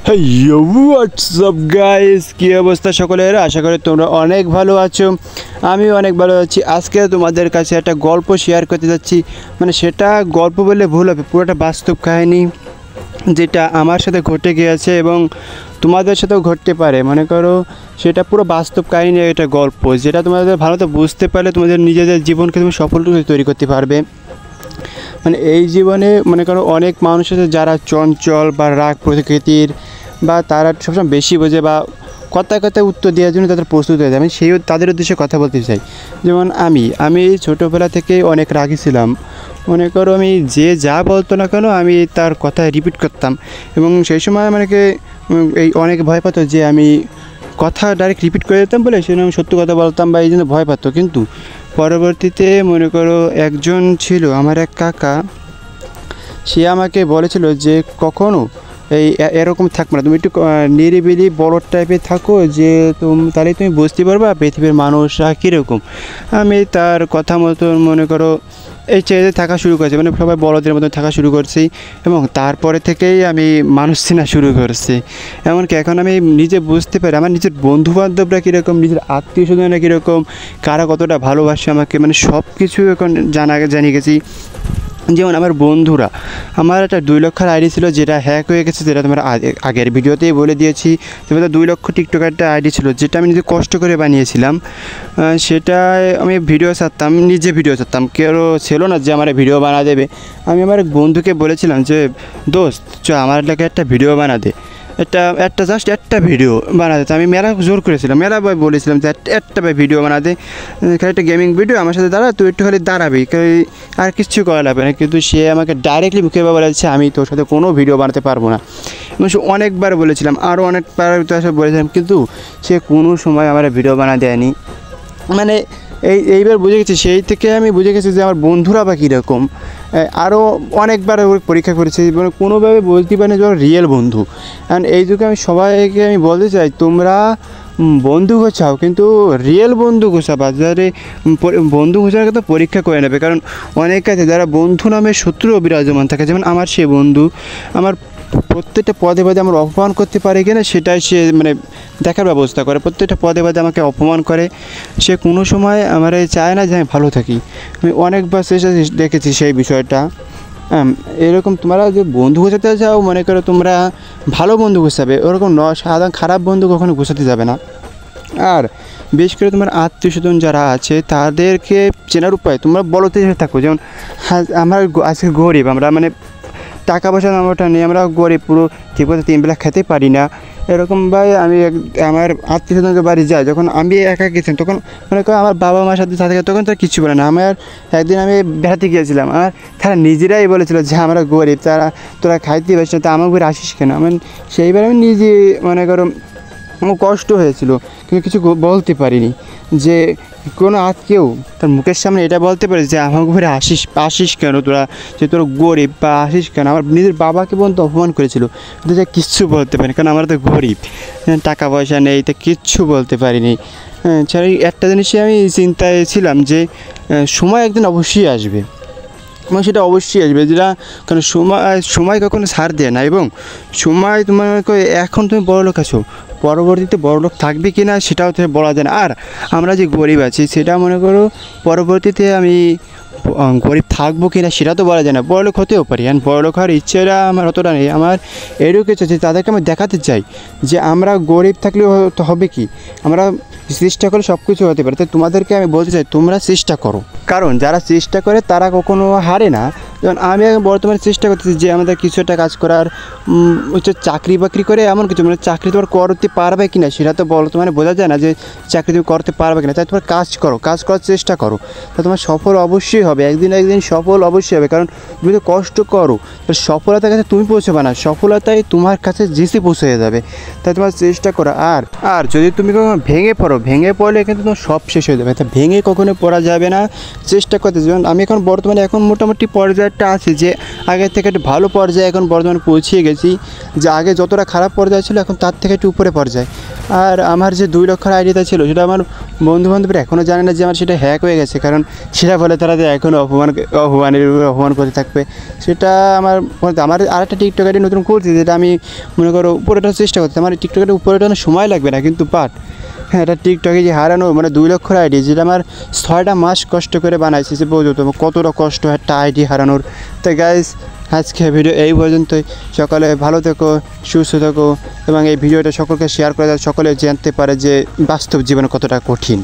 WhatsApp guys, কী অবস্থা সকলের? আশা করি তোমরা অনেক ভালো আছো। আমিও অনেক ভালো আছি। আজকে তোমাদের কাছে একটা গল্প শেয়ার করতে যাচ্ছি। মানে সেটা গল্প বললে ভুল হবে, পুরোটা বাস্তব কাহিনী যেটা আমার সাথে ঘটে গিয়েছে এবং তোমাদের সাথেও ঘটতে পারে। মনে করো সেটা পুরো বাস্তব কাহিনী, এটা গল্প যেটা তোমাদের ভালোতে বুঝতে পারলে তোমাদের নিজেদের জীবনকে তুমি সফল তৈরি করতে পারবে। মানে এই জীবনে মনে করো অনেক মানুষ আছে যারা চঞ্চল বা রাগ প্রকৃতির, বা তারা সবসময় বেশি বোঝে বা কথায় কথায় উত্তর দেওয়ার জন্য তাদের প্রস্তুত হয়ে যায়। আমি সেই তাদের উদ্দেশ্যে কথা বলতে চাই। যেমন আমি ছোটোবেলা থেকে অনেক রাগী ছিলাম। মনে করো আমি যে যা বলতো না কেন আমি তার কথা রিপিট করতাম, এবং সেই সময় আমাকে এই অনেক ভয় পেত যে আমি কথা ডাইরেক্ট রিপিট করে দিতাম বলে সেজন্য আমি সত্য কথা বলতাম, বা এই জন্য ভয় পেত। কিন্তু পরবর্তীতে মনে করো একজন ছিল আমার এক কাকা, সে আমাকে বলেছিল যে কখনও এরকম থাকবে না, তুমি একটু নিরিবিলি বড় টাইপের থাকো, যে তাহলে তুমি বুঝতে পারবা পৃথিবীর মানুষরা কীরকম। আমি তার কথা মতন মনে করো এই চেয়ে থাকা শুরু করেছি, মানে সবাই বড়দের মতন থাকা শুরু করছি, এবং তারপরে থেকেই আমি মানুষ চেনা শুরু করছি। এমনকি এখন আমি নিজে বুঝতে পারি আমার নিজের বন্ধুবান্ধবরা কীরকম, নিজের আত্মীয় স্বজনরা কীরকম, কারা কতটা ভালোবাসে আমাকে, মানে সব কিছু এখন জানিয়ে গেছি। যেমন আমার বন্ধুরা, আমার একটা 2 লক্ষের আইডি ছিল যেটা হ্যাক হয়ে গেছে, যেটা তোমার আগের ভিডিওতেই বলে দিয়েছি। তোমাদের 2 লক্ষ টিকটক একটা আইডি ছিল যেটা আমি নিজে কষ্ট করে বানিয়েছিলাম। সেটায় আমি ভিডিও ছাড়তাম, নিজে ভিডিও ছাড়তাম, কেউ ছিল না যে আমার ভিডিও বানা দেবে। আমি আমার এক বন্ধুকে বলেছিলাম যে দোস্ত আমার লাগে একটা ভিডিও বানা দে, জাস্ট একটা ভিডিও বানাতে। তো আমি মেলা জোর করেছিলাম, মেলা বলেছিলাম যে একটা ভিডিও বানাতে, একটা গেমিং ভিডিও, আমার সাথে দাঁড়া, তুই একটু খালি দাঁড়াবি, আর কিচ্ছু করা লাগবে না। কিন্তু সে আমাকে ডাইরেক্টলি মুখে বলেছে আমি তোর সাথে কোনো ভিডিও বানাতে পারবো না। এবং সে অনেকবার বলেছিলাম, আরও অনেকবার বলেছিলাম, কিন্তু সে কোনো সময় আমার ভিডিও বানা দেয়নি। মানে এইবার বুঝে গেছি, সেই থেকে আমি বুঝে গেছি যে আমার বন্ধুরা বা কীরকম। আরও অনেকবার পরীক্ষা করেছি, মানে কোনোভাবে বলতে পারি না যে রিয়েল বন্ধু। অ্যান্ড এই যুগে আমি সবাইকে বলতে চাই, তোমরা বন্ধু গোছাও, কিন্তু রিয়েল বন্ধু গোছাবা। যারা বন্ধু গোছানোর কথা পরীক্ষা করে নেবে, কারণ অনেক আছে যারা বন্ধু নামে শত্রু বিরাজমান থাকে। যেমন আমার সে বন্ধু আমার প্রত্যেকটা পদে পদে আমার অপমান করতে পারে কিনা সেটাই সে মানে দেখার ব্যবস্থা করে। প্রত্যেকটা পদে পদে আমাকে অপমান করে। সে কোনো সময় আমার চায় না যে আমি ভালো থাকি। আমি অনেকবার দেখেছি সেই বিষয়টা। এরকম তোমরা যে বন্ধু গোছাতে চাও, মনে করো তোমরা ভালো বন্ধু গোছাবে, ওরকম সাধারণ খারাপ বন্ধু কখনো গোছাতে যাবে না। আর বিশেষ করে তোমার আত্মীয় স্বজন যারা আছে তাদেরকে চেনার উপায় তোমরা বলতে থাকো। যেমন আমার আজকে গরিব, আমরা মানে টাকা পয়সা নামটা নেই, আমরা গরিব, পুরো ঠিকমতো 3 বেলা খেতে পারি না। এরকম ভাই আমি আমার আত্মীয় স্বজনকে বাড়ি যাই, যখন আমি একা গেছিলাম তখন মনে করো আমার বাবা মার সাথে থাকে, তখন তারা কিছু বলে না। আমার একদিন আমি বেড়াতে গিয়েছিলাম, আর তারা নিজেরাই বলেছিল যে আমরা গরিব, তোরা খাইতে পারছিস না, তা আমার ঘরে আসিস কেন। আমি সেইবার আমি নিজে মনে করো আমার কষ্ট হয়েছিল, কিন্তু কিছু বলতে পারিনি। যে কোনো আত্মীয় তার মুখের সামনে এটা বলতে পারে যে আমার ঘরে আসিস কেন তোরা, যে তোরা গরিব বা আসিস কেন। আমার নিজের বাবাকে পর্যন্ত অপমান করেছিল, কিন্তু যা কিচ্ছু বলতে পারিনি, কারণ আমরা তো গরিব, টাকা পয়সা নেই, তা কিচ্ছু বলতে পারিনি। ছাড়া একটা জিনিসই আমি চিন্তায় ছিলাম যে সময় একদিন অবশ্যই আসবে, এবং সেটা অবশ্যই আসবে, যেটা কারণ সময় কখনো ছাড় দেয় না। এবং সময় তোমার এখন তুমি বড়লোক আছো, পরবর্তীতে বড়লোক থাকবে কি না সেটাও তো বলা যায় না। আর আমরা যে গরিব আছি সেটা মনে করো পরবর্তীতে আমি গরিব থাকবো কি না সেটা তো বলা যায় না, বড়লোক হতেও পারি। অ্যান্ড বড়লোক হওয়ার ইচ্ছেটা আমার অতটা নেই। আমার এটুকু ইচ্ছে যে তাদেরকে আমি দেখাতে চাই যে আমরা গরিব থাকলে তো হবে কি, আমরা চেষ্টা করলে সব কিছু হতে পারে। তাই তোমাদেরকে আমি বলতে চাই তোমরা চেষ্টা করো, কারণ যারা চেষ্টা করে তারা কখনো হারে না। যেমন আমি বর্তমানে চেষ্টা করতেছি যে আমাদের কিছু একটা কাজ করার, হচ্ছে চাকরি বাকরি করে এমন কিছু, মানে চাকরি তোমার করতে পারবে কি না সেটা তো বর্তমানে বোঝা যায় না যে চাকরি তুমি করতে পারবে কি না। তাই তোমার কাজ করার চেষ্টা করো, তা তোমার সফল অবশ্যই হবে, একদিন সফল অবশ্যই হবে। কারণ তুমি তো কষ্ট করো, সফলতার কাছে তুমি পৌঁছবে না, সফলতাই তোমার কাছে যেসে পৌঁছে যাবে। তাই তোমার চেষ্টা করো। আর যদি তুমি কখনো ভেঙে পড়লে কিন্তু তোমার সব শেষ হয়ে যাবে। তা ভেঙে কখনো পড়া যাবে না, চেষ্টা করতে। যেমন আমি বর্তমানে মোটামুটি পর্যায়টা আছে, যে আগের থেকে একটু ভালো পর্যায়ে এখন বর্তমানে পৌঁছিয়ে গেছি। যে আগে যতটা খারাপ পর্যায়ে ছিল এখন তার থেকে একটু উপরে পর্যায়ে। আর আমার যে 2 লক্ষের আইডিটা ছিল সেটা আমার বন্ধুবান্ধবরা এখনও জানে না যে আমার সেটা হ্যাক হয়ে গেছে, কারণ সেটা বলে তারা যে এখনও অপমানের উপরে অপমান করতে থাকবে। সেটা আমার আরেকটা টিকটক আইডি নতুন করছি, যেটা আমি মনে করো উপরে ওঠার চেষ্টা করছি। আমার টিকটক আইডি উপরে ওঠানোর সময় লাগবে না, কিন্তু হ্যাঁ, এটা টিকটকে যে হারানো 2 লক্ষের আইডি, যেটা আমার 6টা মাস কষ্ট করে বানাইছি, সে বোঝো তো কতটা কষ্ট একটা আইডি হারানোর। তো গাইস, আজকে ভিডিও এই পর্যন্তই। সকলে ভালো থেকো, সুস্থ থেকো এবং এই ভিডিওটা সকলকে শেয়ার করে দাও, সকলে জানতে পারে যে বাস্তব জীবন কতটা কঠিন।